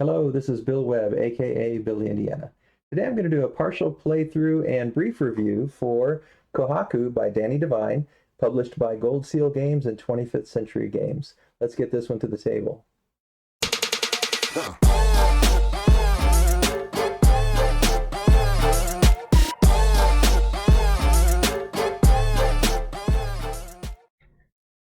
Hello, this is Bill Webb, aka Billy Indiana. Today I'm going to do a partial playthrough and brief review for Kohaku by Danny Devine, published by Gold Seal Games and 25th Century Games. Let's get this one to the table.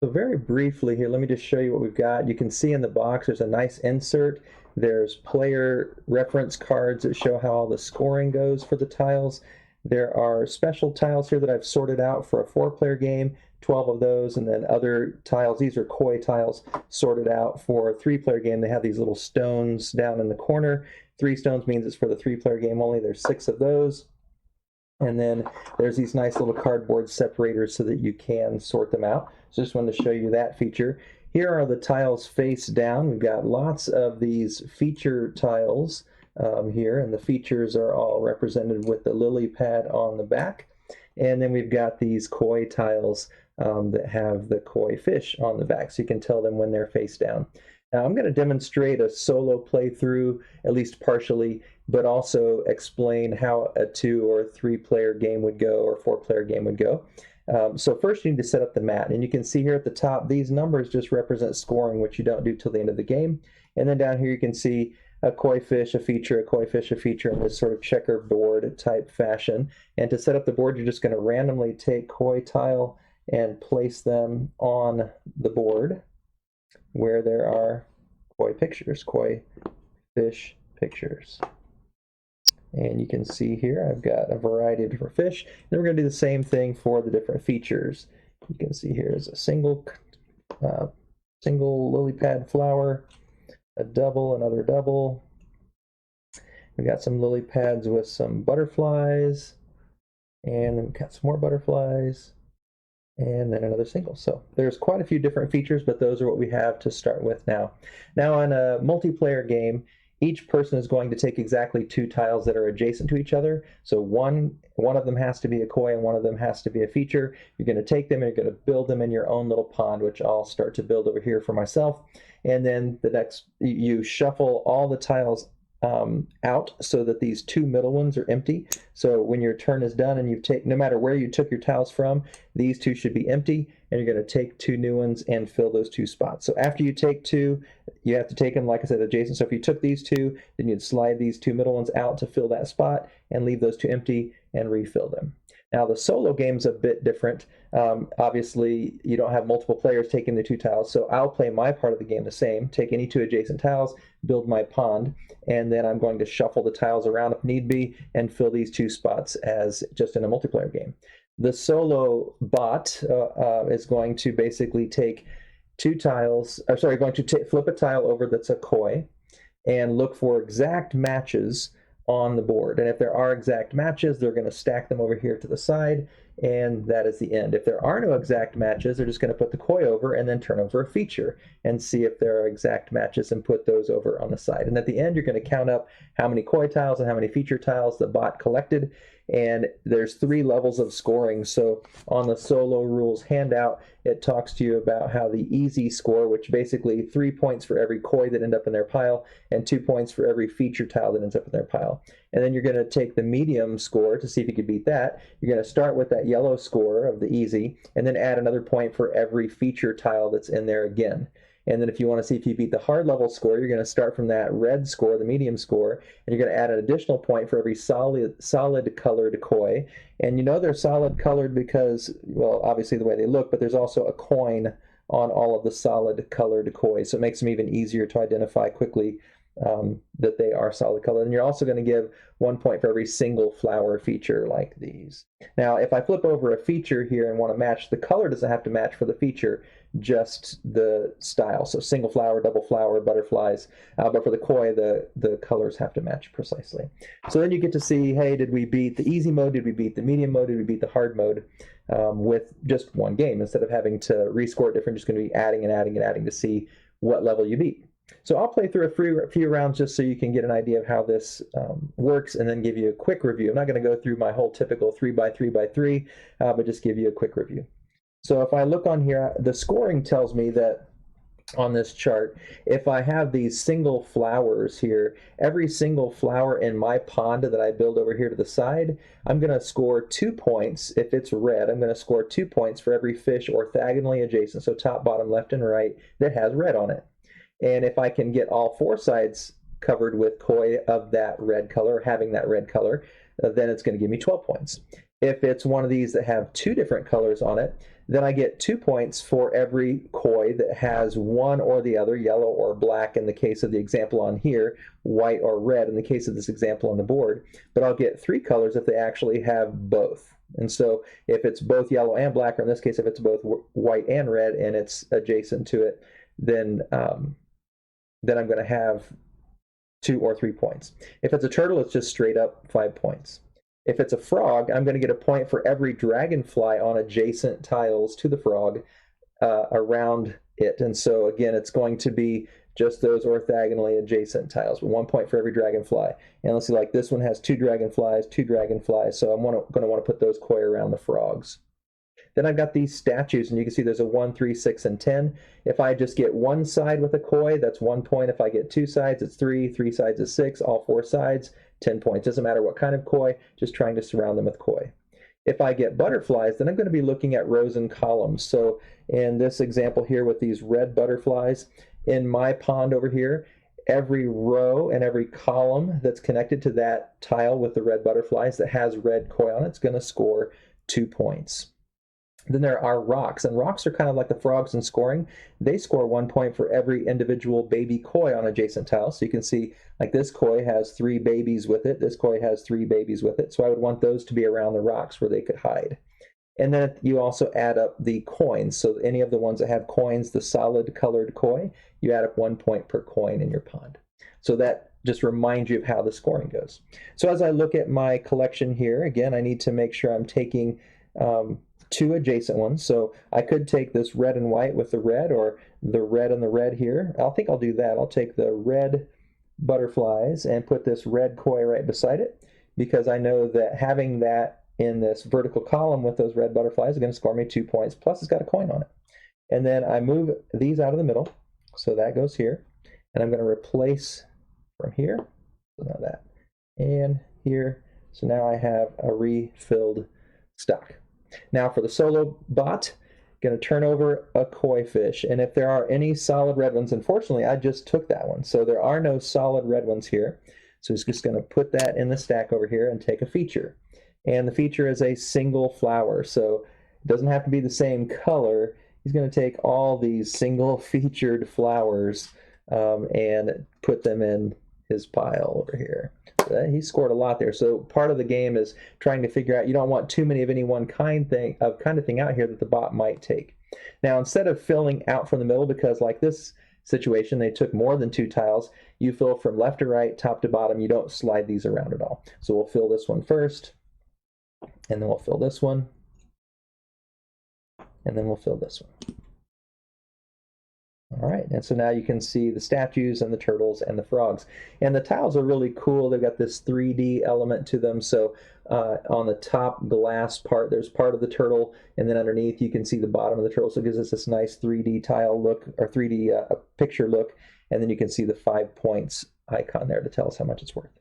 So very briefly here, let me just show you what we've got. You can see in the box there's a nice insert. There's player reference cards that show how all the scoring goes for the tiles. There are special tiles here that I've sorted out for a 4-player game, 12 of those, and then other tiles. These are koi tiles sorted out for a 3-player game. They have these little stones down in the corner. 3 stones means it's for the 3-player game only. There's 6 of those. And then there's these nice little cardboard separators so that you can sort them out. So just wanted to show you that feature. Here are the tiles face down. We've got lots of these feature tiles here, and the features are all represented with the lily pad on the back. And then we've got these koi tiles that have the koi fish on the back, so you can tell them when they're face down. Now I'm going to demonstrate a solo playthrough, at least partially, but also explain how a 2- or 3-player game would go, or 4-player game would go. So first you need to set up the mat, and you can see here at the top these numbers just represent scoring, which you don't do till the end of the game. And then down here you can see a koi fish, a feature, a koi fish, a feature, in this sort of checkerboard type fashion. And to set up the board, you're just going to randomly take koi tile and place them on the board where there are koi pictures, koi fish pictures. And you can see here I've got a variety of different fish. Then we're going to do the same thing for the different features. You can see here is a single lily pad flower, a double, another double. We've got some lily pads with some butterflies, and then we've got some more butterflies, and then another single. So there's quite a few different features, but those are what we have to start with now. Now in a multiplayer game, each person is going to take exactly 2 tiles that are adjacent to each other. So one of them has to be a koi and one of them has to be a feature. You're going to take them and you're going to build them in your own little pond, which I'll start to build over here for myself. And then the next, you shuffle all the tiles out so that these 2 middle ones are empty. So when your turn is done and you've taken, no matter where you took your tiles from, these 2 should be empty, and you're going to take 2 new ones and fill those 2 spots. So after you take 2, you have to take them, like I said, adjacent. So if you took these 2, then you'd slide these 2 middle ones out to fill that spot and leave those 2 empty and refill them. Now the solo game's a bit different. Obviously, you don't have multiple players taking the 2 tiles, so I'll play my part of the game the same. Take any 2 adjacent tiles, build my pond, and then I'm going to shuffle the tiles around if need be and fill these 2 spots as just in a multiplayer game. The solo bot is going to basically take 2 tiles, going to flip a tile over that's a koi and look for exact matches on the board. And if there are exact matches, they're going to stack them over here to the side, and that is the end. If there are no exact matches, they're just going to put the koi over and then turn over a feature and see if there are exact matches and put those over on the side. And at the end, you're going to count up how many koi tiles and how many feature tiles the bot collected. And there's 3 levels of scoring. So on the solo rules handout, it talks to you about how the easy score, which basically 3 points for every koi that end up in their pile and 2 points for every feature tile that ends up in their pile. And then you're going to take the medium score to see if you can beat that. You're going to start with that yellow score of the easy and then add another point for every feature tile that's in there again. And then if you want to see if you beat the hard level score, you're going to start from that red score, the medium score, and you're going to add an additional point for every solid colored koi. And you know they're solid colored because, well, obviously the way they look, but there's also a coin on all of the solid colored koi. So it makes them even easier to identify quickly that they are solid colored. And you're also going to give 1 point for every single flower feature like these. Now, if I flip over a feature here and want to match, the color doesn't have to match for the feature, just the style. So single flower, double flower, butterflies. But for the koi, the colors have to match precisely. So then you get to see, hey, did we beat the easy mode? Did we beat the medium mode? Did we beat the hard mode? With just one game. Instead of having to rescore it different, just going to be adding and adding and adding to see what level you beat. So I'll play through a few rounds just so you can get an idea of how this works and then give you a quick review. I'm not going to go through my whole typical 3x3x3, but just give you a quick review. So if I look on here, the scoring tells me that on this chart, if I have these single flowers here, every single flower in my pond that I build over here to the side, I'm going to score 2 points. If it's red, I'm going to score 2 points for every fish orthogonally adjacent, so top, bottom, left, and right, that has red on it. And if I can get all 4 sides covered with koi of that red color, having that red color, then it's going to give me 12 points. If it's one of these that have 2 different colors on it, then I get 2 points for every koi that has one or the other, yellow or black in the case of the example on here, white or red in the case of this example on the board. But I'll get 3 colors if they actually have both. And so if it's both yellow and black, or in this case if it's both white and red and it's adjacent to it, then I'm going to have 2 or 3 points. If it's a turtle, it's just straight up 5 points. If it's a frog, I'm going to get a point for every dragonfly on adjacent tiles to the frog around it. And so again, it's going to be just those orthogonally adjacent tiles, with 1 point for every dragonfly. And let's see, like this one has 2 dragonflies, so I'm going to want to put those koi around the frogs. Then I've got these statues, and you can see there's a 1, 3, 6, and 10. If I just get one side with a koi, that's 1 point. If I get 2 sides, it's 3. 3 sides is 6. All 4 sides, 10 points. Doesn't matter what kind of koi, just trying to surround them with koi. If I get butterflies, then I'm going to be looking at rows and columns. So in this example here with these red butterflies, in my pond over here, every row and every column that's connected to that tile with the red butterflies that has red koi on it is going to score 2 points. Then there are rocks, and rocks are kind of like the frogs in scoring. They score 1 point for every individual baby koi on adjacent tiles. So you can see, like this koi has 3 babies with it. This koi has 3 babies with it. So I would want those to be around the rocks where they could hide. And then you also add up the coins. So any of the ones that have coins, the solid colored koi, you add up 1 point per coin in your pond. So that just reminds you of how the scoring goes. So as I look at my collection here, again, I need to make sure I'm taking 2 adjacent ones. So I could take this red and white with the red, or the red and the red here. I think I'll do that. I'll take the red butterflies and put this red koi right beside it, because I know that having that in this vertical column with those red butterflies is going to score me 2 points, plus it's got a coin on it. And then I move these out of the middle, so that goes here, and I'm going to replace from here, so now that, and here, so now I have a refilled stock. Now for the solo bot, going to turn over a koi fish, and if there are any solid red ones, unfortunately I just took that one, so there are no solid red ones here. So he's just going to put that in the stack over here and take a feature. And the feature is a single flower, so it doesn't have to be the same color. He's going to take all these single featured flowers and put them in his pile over here. He scored a lot there. So part of the game is trying to figure out, you don't want too many of any one kind of thing out here that the bot might take. Now instead of filling out from the middle, because like this situation they took more than 2 tiles, you fill from left to right, top to bottom. You don't slide these around at all. So we'll fill this one first, and then we'll fill this one, and then we'll fill this one. All right, and so now you can see the statues and the turtles and the frogs. And the tiles are really cool. They've got this 3D element to them. So on the top glass part, there's part of the turtle, and then underneath you can see the bottom of the turtle. So it gives us this nice 3D tile look, or 3D picture look. And then you can see the 5 points icon there to tell us how much it's worth.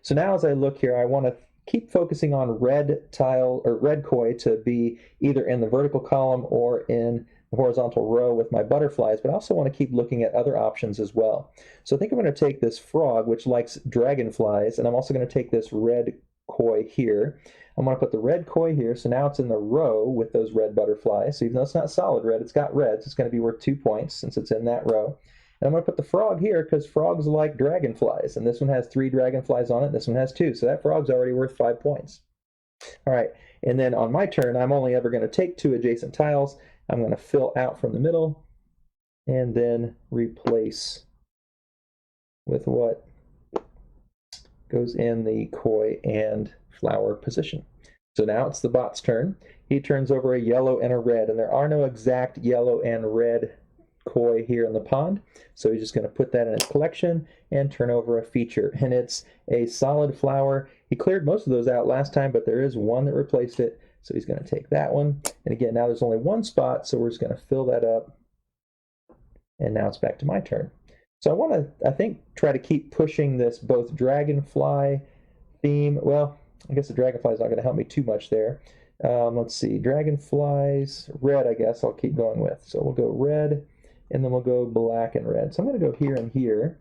So now as I look here, I want to keep focusing on red tile or red koi to be either in the vertical column or in the horizontal row with my butterflies, but I also want to keep looking at other options as well. So I think I'm going to take this frog, which likes dragonflies, and I'm also going to take this red koi here. I'm going to put the red koi here, so now it's in the row with those red butterflies. So even though it's not solid red, it's got red, so it's going to be worth 2 points since it's in that row. And I'm going to put the frog here because frogs like dragonflies, and this one has 3 dragonflies on it, this one has 2, so that frog's already worth 5 points. All right, and then on my turn, I'm only ever going to take 2 adjacent tiles. I'm going to fill out from the middle and then replace with what goes in the koi and flower position. So now it's the bot's turn. He turns over a yellow and a red, and there are no exact yellow and red koi here in the pond. So he's just going to put that in his collection and turn over a feature. And it's a solid flower. He cleared most of those out last time, but there is one that replaced it. So he's going to take that one. And again, now there's only one spot, so we're just going to fill that up And now it's back to my turn. So I want to, I think, try to keep pushing this both dragonfly theme. Well, I guess the dragonfly is not going to help me too much there. Let's see, dragonflies, red, I guess I'll keep going with. So we'll go red, and then we'll go black and red. So I'm going to go here and here.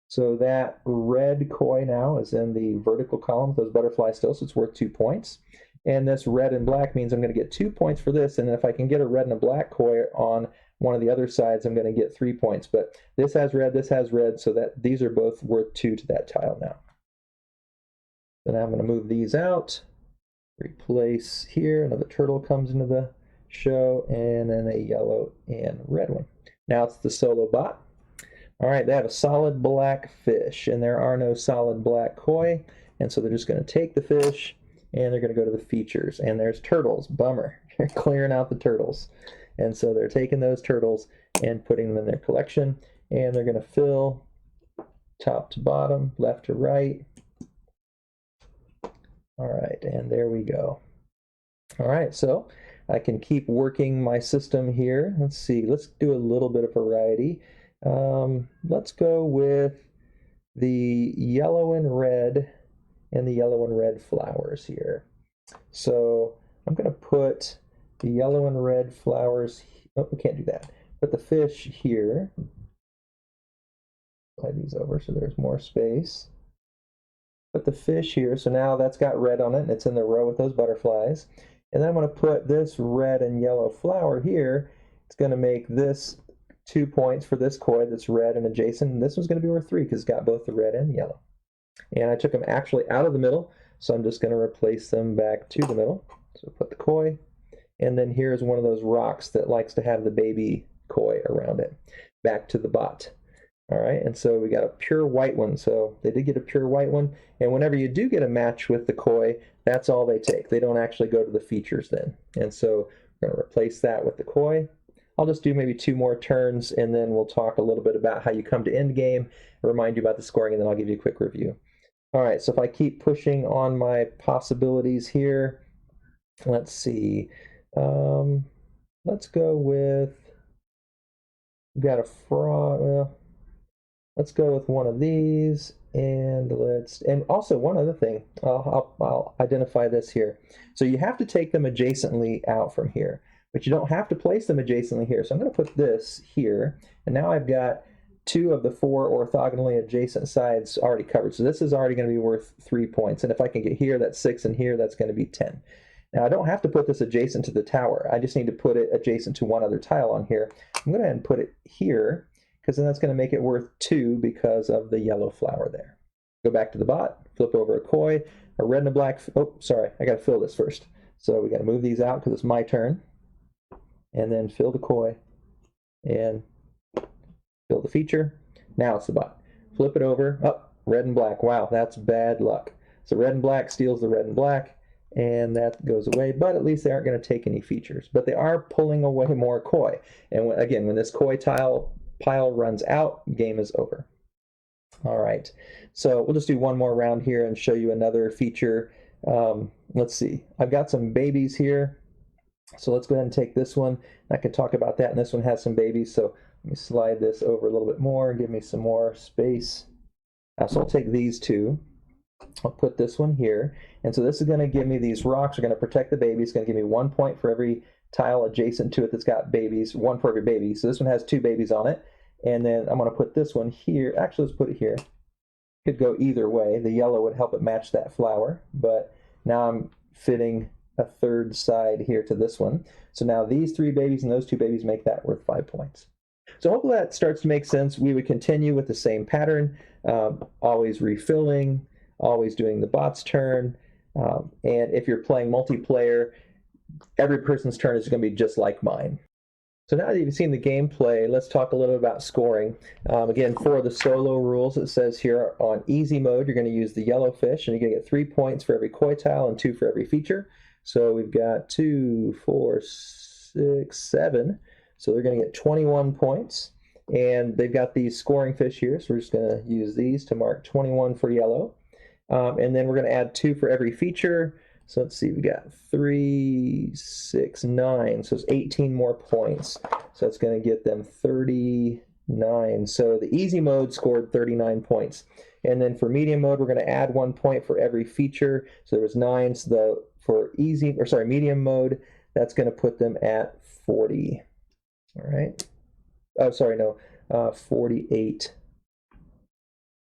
So that red koi now is in the vertical column, those butterflies still, so it's worth 2 points. And this red and black means I'm going to get 2 points for this, and if I can get a red and a black koi on one of the other sides, I'm going to get 3 points. But this has red, so that these are both worth 2 to that tile now. So now I'm going to move these out, replace here, another turtle comes into the show, and then a yellow and red one. Now it's the solo bot. All right, they have a solid black fish, and there are no solid black koi, and so they're just going to take the fish, and they're going to go to the features. And there's turtles. Bummer. They're clearing out the turtles. And so they're taking those turtles and putting them in their collection, and they're going to fill top to bottom, left to right. All right, and there we go. All right, so I can keep working my system here. Let's see, let's do a little bit of variety. Let's go with the yellow and red flowers here. So I'm going to put the yellow and red flowers, oh, we can't do that. Put the fish here. Slide these over so there's more space. Put the fish here, so now that's got red on it, and it's in the row with those butterflies. And then I'm going to put this red and yellow flower here. It's going to make this 2 points for this koi that's red and adjacent, and this one's going to be worth 3 because it's got both the red and the yellow. And I took them actually out of the middle, so I'm just going to replace them back to the middle. So put the koi, and then here's one of those rocks that likes to have the baby koi around it. Back to the bot. All right, and so we got a pure white one. So they did get a pure white one, and whenever you do get a match with the koi, that's all they take. They don't actually go to the features then. And so we're going to replace that with the koi. I'll just do maybe 2 more turns, and then we'll talk a little bit about how you come to end game, remind you about the scoring, and then I'll give you a quick review. All right, so if I keep pushing on my possibilities here, let's see. Let's go with, we've got a frog, well, let's go with one of these, and also one other thing, I'll identify this here. So you have to take them adjacently out from here, but you don't have to place them adjacently here. So I'm going to put this here, and now I've got 2 of the 4 orthogonally adjacent sides already covered. So this is already going to be worth 3 points, and if I can get here, that's 6, and here, that's going to be 10. Now I don't have to put this adjacent to the tower. I just need to put it adjacent to one other tile on here. I'm going to go ahead and put it here, because then that's going to make it worth 2 because of the yellow flower there. Go back to the bot, flip over a koi, a red and a black, oh, sorry, I got to fill this first. So we got to move these out because it's my turn, and then fill the koi, and fill the feature. Now it's the bot. Flip it over, oh, red and black, wow, that's bad luck. So red and black steals the red and black, and that goes away, but at least they aren't going to take any features. But they are pulling away more koi. And again, when this koi pile runs out, game is over. All right, so we'll just do one more round here and show you another feature. Let's see, I've got some babies here, so let's go ahead and take this one. I can talk about that, and this one has some babies, so let me slide this over a little bit more and give me some more space. So I'll take these 2. I'll put this one here, and so this is going to give me these rocks. Are going to protect the babies. It's going to give me 1 point for every tile adjacent to it that's got babies, 1 for every baby. So this one has 2 babies on it, and then I'm going to put this one here. Actually, let's put it here. Could go either way. The yellow would help it match that flower, but now I'm fitting a 3rd side here to this one. So now these 3 babies and those 2 babies make that worth 5 points. So hopefully that starts to make sense. We would continue with the same pattern, always refilling, always doing the bot's turn, and if you're playing multiplayer, every person's turn is going to be just like mine. So now that you've seen the gameplay, let's talk a little bit about scoring. Again, for the solo rules, it says here on easy mode, you're going to use the yellow fish, and you're going to get 3 points for every koi tile and 2 for every feature. So we've got 2, 4, 6, 7. So they're going to get 21 points. And they've got these scoring fish here, so we're just going to use these to mark 21 for yellow. And then we're going to add 2 for every feature. So let's see, we got 3, 6, 9, so it's 18 more points. So it's going to get them 30, 9. So the easy mode scored 39 points. And then for medium mode, we're going to add 1 point for every feature. So there was 9. So for medium mode, that's going to put them at 40. All right. Oh, sorry, no, 48.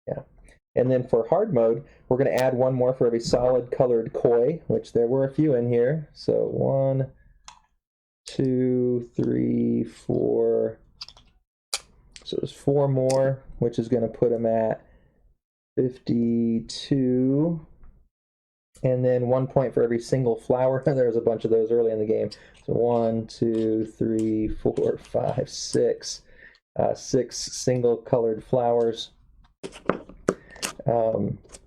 Yeah. And then for hard mode, we're going to add 1 more for every solid colored koi, which there were a few in here. So 1, 2, 3, 4. So there's 4 more, which is going to put them at 52. And then 1 point for every single flower. There was a bunch of those early in the game. So 1, 2, 3, 4, 5, 6. 6 single colored flowers.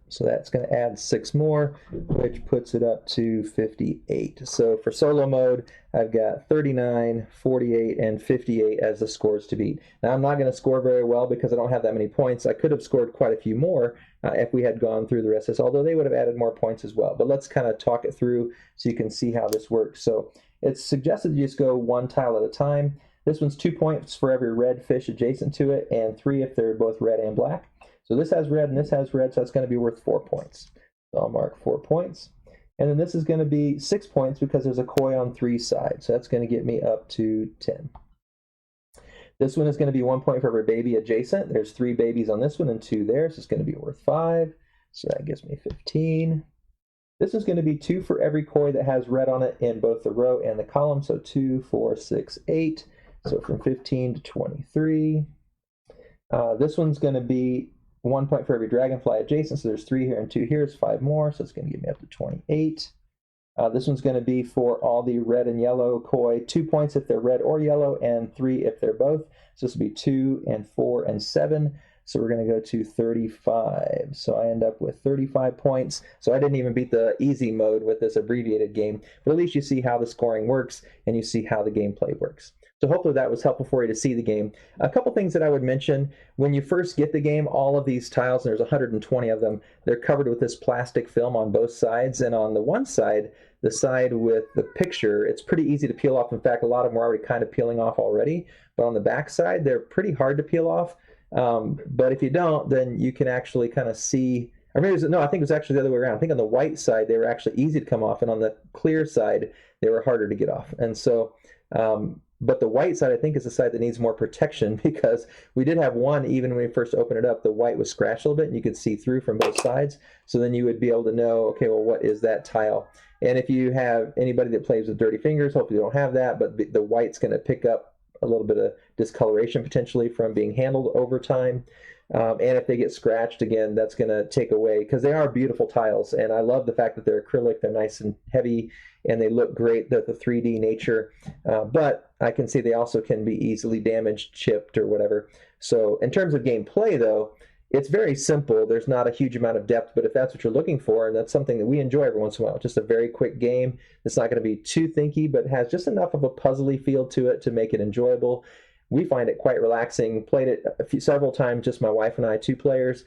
So that's going to add 6 more, which puts it up to 58. So for solo mode, I've got 39, 48, and 58 as the scores to beat. Now I'm not going to score very well because I don't have that many points. I could have scored quite a few more if we had gone through the rest of this, although they would have added more points as well. But let's kind of talk it through so you can see how this works. So it's suggested you just go 1 tile at a time. This one's 2 points for every red fish adjacent to it, and 3 if they're both red and black. So this has red and this has red, so that's going to be worth 4 points. So I'll mark 4 points. And then this is going to be 6 points because there's a koi on 3 sides. So that's going to get me up to 10. This one is going to be 1 point for every baby adjacent. There's 3 babies on this one and 2 there, so it's going to be worth 5. So that gives me 15. This is going to be 2 for every koi that has red on it in both the row and the column. So 2, 4, 6, 8. So from 15 to 23. This one's going to be 1 point for every dragonfly adjacent, so there's 3 here and 2 here, it's 5 more, so it's going to give me up to 28. This one's going to be for all the red and yellow koi, 2 points if they're red or yellow, and 3 if they're both. So this will be 2 and 4 and 7. So we're going to go to 35. So I end up with 35 points. So I didn't even beat the easy mode with this abbreviated game, but at least you see how the scoring works and you see how the gameplay works. So hopefully that was helpful for you to see the game. A couple things that I would mention: when you first get the game, all of these tiles, and there's 120 of them, they're covered with this plastic film on both sides. And on the one side, the side with the picture, it's pretty easy to peel off. In fact, a lot of them are already kind of peeling off already. But on the back side, they're pretty hard to peel off. But if you don't, then you can actually kind of see, or maybe no, I think it was actually the other way around. I think on the white side, they were actually easy to come off, and on the clear side, they were harder to get off. And so, but the white side, I think, is the side that needs more protection, because we did have one, even when we first opened it up, the white was scratched a little bit, and you could see through from both sides. So then you would be able to know, okay, well, what is that tile? And if you have anybody that plays with dirty fingers, hopefully you don't have that, but the white's going to pick up a little bit of discoloration potentially from being handled over time. And if they get scratched again, that's going to take away, because they are beautiful tiles. And I love the fact that they're acrylic, they're nice and heavy, and they look great, the 3D nature. But I can see they also can be easily damaged, chipped, or whatever. So in terms of gameplay, though, it's very simple. There's not a huge amount of depth, but if that's what you're looking for, and that's something that we enjoy every once in a while, just a very quick game. It's not going to be too thinky, but has just enough of a puzzly feel to it to make it enjoyable. We find it quite relaxing. Played it several times, just my wife and I, 2 players.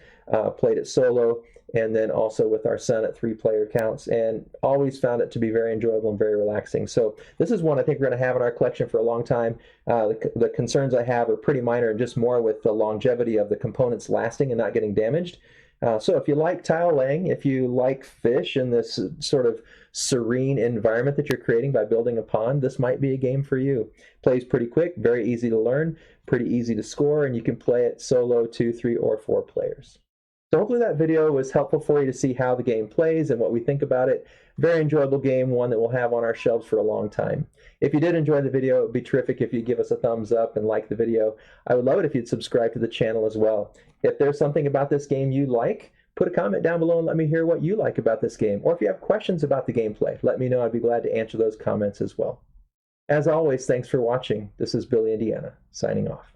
Played it solo, and then also with our son at 3-player counts, and always found it to be very enjoyable and very relaxing. So this is one I think we're going to have in our collection for a long time. The concerns I have are pretty minor, and just more with the longevity of the components lasting and not getting damaged. So if you like tile laying, if you like fish in this sort of serene environment that you're creating by building a pond, this might be a game for you. Plays pretty quick, very easy to learn, pretty easy to score, and you can play it solo, 2, 3, or 4 players. So hopefully that video was helpful for you to see how the game plays and what we think about it. Very enjoyable game, one that we'll have on our shelves for a long time. If you did enjoy the video, it would be terrific if you give us a thumbs up and like the video. I would love it if you'd subscribe to the channel as well. If there's something about this game you like, put a comment down below and let me hear what you like about this game. Or if you have questions about the gameplay, let me know. I'd be glad to answer those comments as well. As always, thanks for watching. This is Billy, Indiana, signing off.